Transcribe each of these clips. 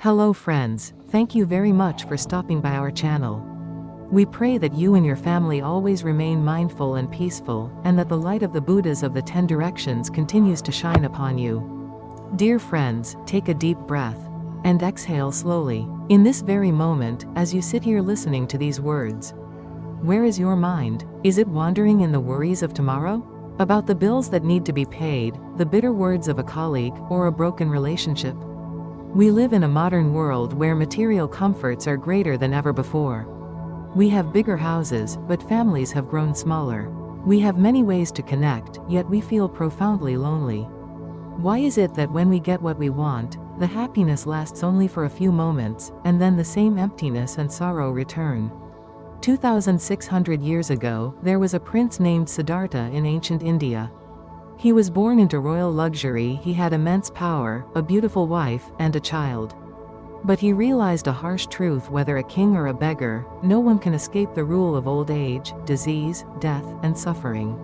Hello friends, thank you very much for stopping by our channel. We pray that you and your family always remain mindful and peaceful, and that the light of the Buddhas of the 10 directions continues to shine upon you. Dear friends, take a deep breath and exhale slowly. In this very moment, as you sit here listening to these words, where is your mind? Is it wandering in the worries of tomorrow? About the bills that need to be paid, the bitter words of a colleague, or a broken relationship? We live in a modern world where material comforts are greater than ever before. We have bigger houses, but families have grown smaller. We have many ways to connect, yet we feel profoundly lonely. Why is it that when we get what we want, the happiness lasts only for a few moments, and then the same emptiness and sorrow return? 2,600 years ago, there was a prince named Siddhartha in ancient India. He was born into royal luxury, he had immense power, a beautiful wife, and a child. But he realized a harsh truth: whether a king or a beggar, no one can escape the rule of old age, disease, death, and suffering.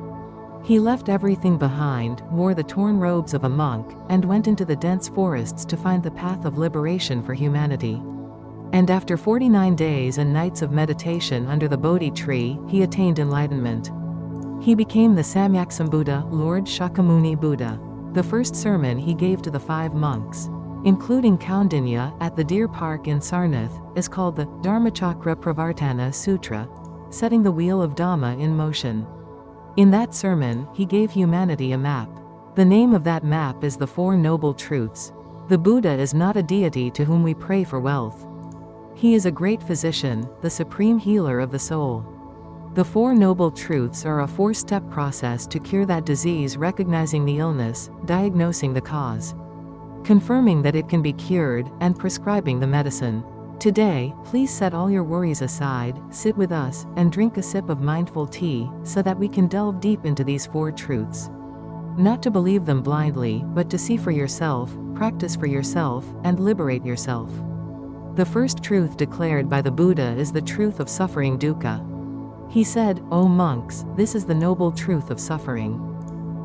He left everything behind, wore the torn robes of a monk, and went into the dense forests to find the path of liberation for humanity. And after 49 days and nights of meditation under the Bodhi tree, he attained enlightenment. He became the Samyaksambuddha, Lord Shakyamuni Buddha. The first sermon he gave to the 5 monks, including Kaundinya, at the Deer Park in Sarnath, is called the Dharmachakra Pravartana Sutra, setting the wheel of Dhamma in motion. In that sermon, he gave humanity a map. The name of that map is the Four Noble Truths. The Buddha is not a deity to whom we pray for wealth. He is a great physician, the supreme healer of the soul. The Four Noble Truths are a 4-step process to cure that disease: recognizing the illness, diagnosing the cause, confirming that it can be cured, and prescribing the medicine. Today, please set all your worries aside, sit with us, and drink a sip of mindful tea, so that we can delve deep into these 4 truths. Not to believe them blindly, but to see for yourself, practice for yourself, and liberate yourself. The first truth declared by the Buddha is the truth of suffering, dukkha. He said, "O monks, this is the noble truth of suffering.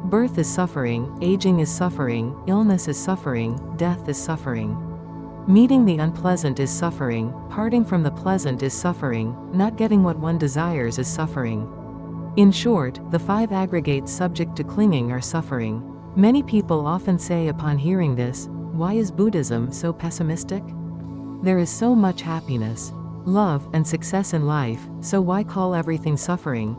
Birth is suffering, aging is suffering, illness is suffering, death is suffering. Meeting the unpleasant is suffering, parting from the pleasant is suffering, not getting what one desires is suffering." In short, the 5 aggregates subject to clinging are suffering. Many people often say upon hearing this, "Why is Buddhism so pessimistic? There is so much happiness, love, and success in life, so why call everything suffering?"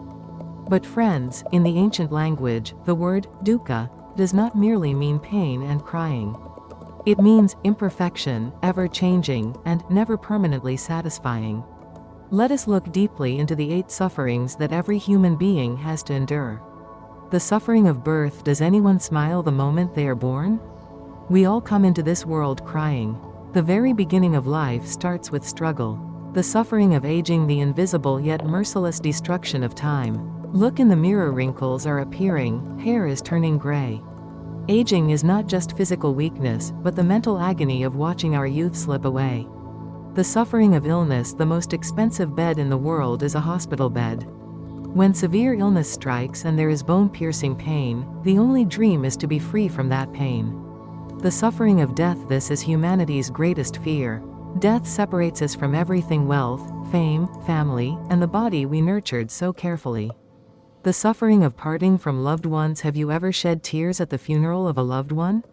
But friends, in the ancient language, the word dukkha does not merely mean pain and crying. It means imperfection, ever-changing, and never permanently satisfying. Let us look deeply into the 8 sufferings that every human being has to endure. The suffering of birth. Does anyone smile the moment they are born? We all come into this world crying. The very beginning of life starts with struggle. The suffering of aging, the invisible yet merciless destruction of time. Look in the mirror, wrinkles are appearing, hair is turning gray. Aging is not just physical weakness, but the mental agony of watching our youth slip away. The suffering of illness. The most expensive bed in the world is a hospital bed. When severe illness strikes and there is bone-piercing pain, the only dream is to be free from that pain. The suffering of death. This is humanity's greatest fear. Death separates us from everything: wealth, fame, family, and the body we nurtured so carefully. The suffering of parting from loved ones. Have you ever shed tears at the funeral of a loved one?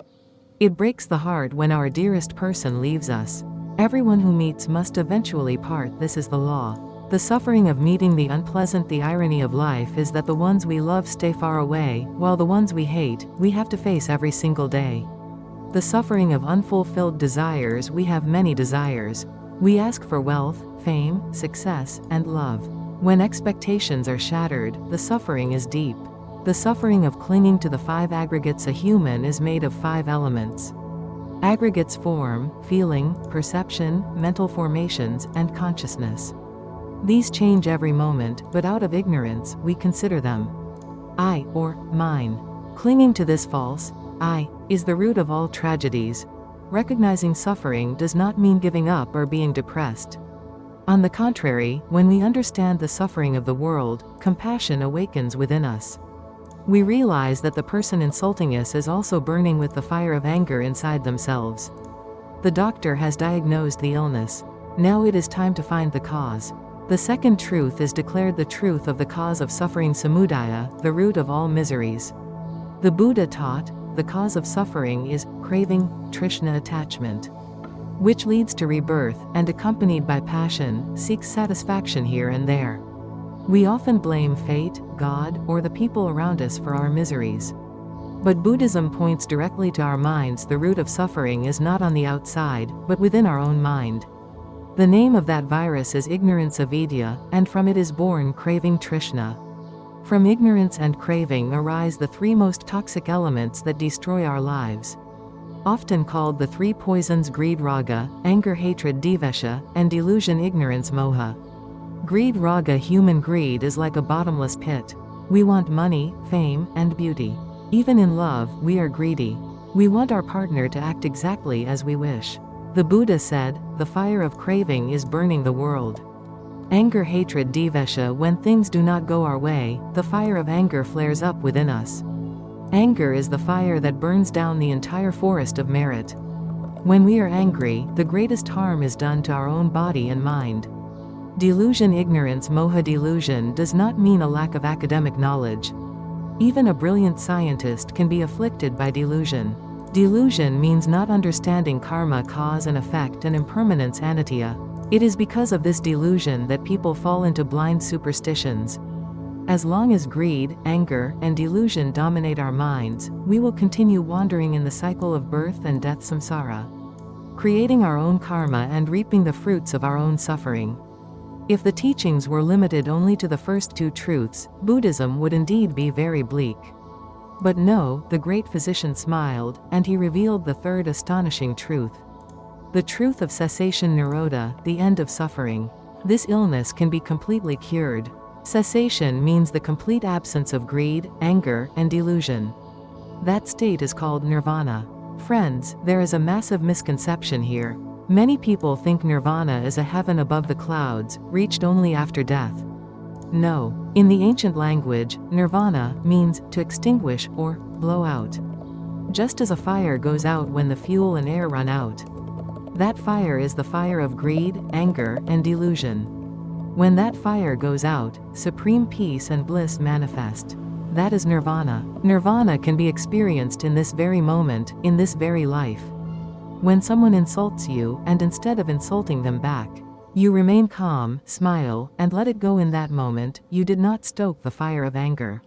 It breaks the heart when our dearest person leaves us. Everyone who meets must eventually part. This is the law. The suffering of meeting the unpleasant. The irony of life is that the ones we love stay far away, while the ones we hate, we have to face every single day. The suffering of unfulfilled desires. We have many desires. We ask for wealth, fame, success, and love. When expectations are shattered, the suffering is deep. The suffering of clinging to the 5 aggregates. A human is made of 5 elements. Aggregates: form, feeling, perception, mental formations, and consciousness. These change every moment, but out of ignorance, we consider them I, or mine. Clinging to this false I is the root of all tragedies. Recognizing suffering does not mean giving up or being depressed. On the contrary, when we understand the suffering of the world, compassion awakens within us. We realize that the person insulting us is also burning with the fire of anger inside themselves. The doctor has diagnosed the illness. Now it is time to find the cause. The second truth is declared the truth of the cause of suffering samudaya, the root of all miseries. The Buddha taught, the cause of suffering is craving, trishna attachment, which leads to rebirth, and accompanied by passion, seeks satisfaction here and there. We often blame fate, God, or the people around us for our miseries. But Buddhism points directly to our minds. The root of suffering is not on the outside, but within our own mind. The name of that virus is ignorance avidya, and from it is born craving trishna. From ignorance and craving arise the three most toxic elements that destroy our lives. Often called the three poisons: greed raga, anger hatred dvesha, and delusion ignorance moha. Greed raga, human greed, is like a bottomless pit. We want money, fame, and beauty. Even in love, we are greedy. We want our partner to act exactly as we wish. The Buddha said, the fire of craving is burning the world. Anger hatred dvesha, when things do not go our way, the fire of anger flares up within us. Anger is the fire that burns down the entire forest of merit. When we are angry, the greatest harm is done to our own body and mind. Delusion ignorance moha. Delusion does not mean a lack of academic knowledge. Even a brilliant scientist can be afflicted by delusion. Delusion means not understanding karma, cause and effect, and impermanence anitya. It is because of this delusion that people fall into blind superstitions. As long as greed, anger, and delusion dominate our minds, we will continue wandering in the cycle of birth and death samsara, creating our own karma and reaping the fruits of our own suffering. If the teachings were limited only to the first two truths, Buddhism would indeed be very bleak. But no, the great physician smiled, and he revealed the third astonishing truth. The truth of cessation nirodha, the end of suffering. This illness can be completely cured. Cessation means the complete absence of greed, anger, and delusion. That state is called nirvana. Friends, there is a massive misconception here. Many people think nirvana is a heaven above the clouds, reached only after death. No. In the ancient language, nirvana means to extinguish or blow out. Just as a fire goes out when the fuel and air run out. That fire is the fire of greed, anger, and delusion. When that fire goes out, supreme peace and bliss manifest. That is nirvana. Nirvana can be experienced in this very moment, in this very life. When someone insults you, and instead of insulting them back, you remain calm, smile, and let it go in that moment, you did not stoke the fire of anger.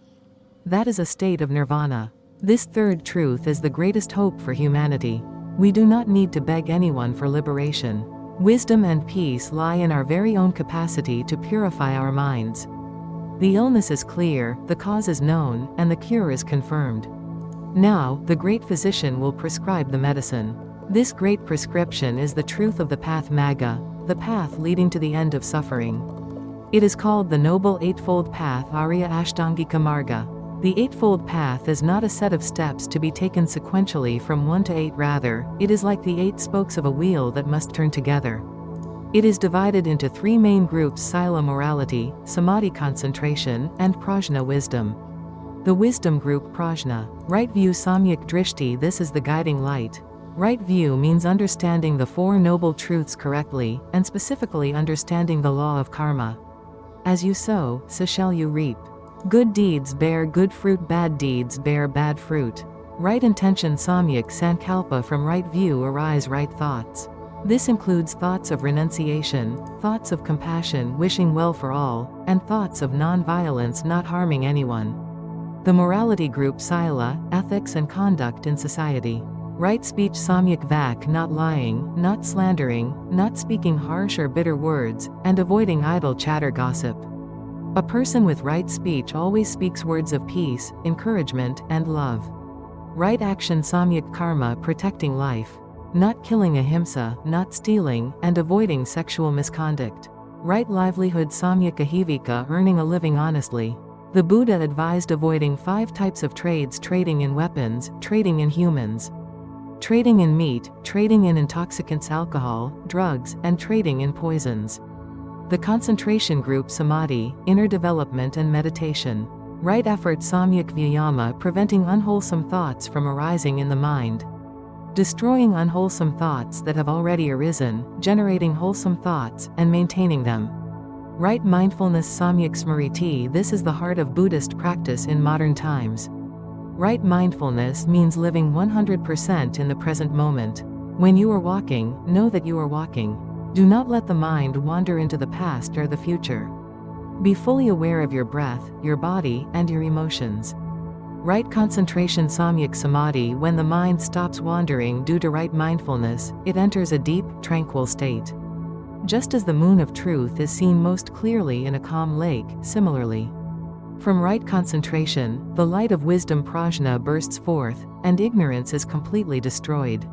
That is a state of nirvana. This third truth is the greatest hope for humanity. We do not need to beg anyone for liberation. Wisdom and peace lie in our very own capacity to purify our minds. The illness is clear, the cause is known, and the cure is confirmed. Now, the great physician will prescribe the medicine. This great prescription is the truth of the path magga, the path leading to the end of suffering. It is called the Noble Eightfold Path, Arya Ashtangika Marga. The Eightfold Path is not a set of steps to be taken sequentially from 1 to 8, rather, it is like the 8 spokes of a wheel that must turn together. It is divided into 3 main groups: sila morality, samadhi concentration, and prajna wisdom. The wisdom group prajna, right view samyak drishti. This is the guiding light. Right view means understanding the 4 noble truths correctly, and specifically understanding the law of karma. As you sow, so shall you reap. Good deeds bear good fruit, bad deeds bear bad fruit. Right intention samyak sankalpa. From right view arise right thoughts. This includes thoughts of renunciation, thoughts of compassion, wishing well for all, and thoughts of non-violence, not harming anyone. The morality group sila, ethics and conduct in society. Right speech samyak vak, not lying, not slandering, not speaking harsh or bitter words, and avoiding idle chatter gossip. A person with right speech always speaks words of peace, encouragement, and love. Right action samyak karma, protecting life. Not killing ahimsa, not stealing, and avoiding sexual misconduct. Right livelihood samyak ahivika, earning a living honestly. The Buddha advised avoiding 5 types of trades: trading in weapons, trading in humans, trading in meat, trading in intoxicants, alcohol, drugs, and trading in poisons. The concentration group samadhi, inner development and meditation. Right effort samyak vyayama, preventing unwholesome thoughts from arising in the mind. destroying unwholesome thoughts that have already arisen, generating wholesome thoughts, and maintaining them. Right mindfulness Samyak Smriti. This is the heart of Buddhist practice in modern times. Right mindfulness means living 100% in the present moment. When you are walking, know that you are walking. Do not let the mind wander into the past or the future. Be fully aware of your breath, your body, and your emotions. Right concentration Samyak Samadhi. When the mind stops wandering due to right mindfulness, it enters a deep, tranquil state. Just as the moon of truth is seen most clearly in a calm lake, similarly, from right concentration, the light of wisdom prajna bursts forth, and ignorance is completely destroyed.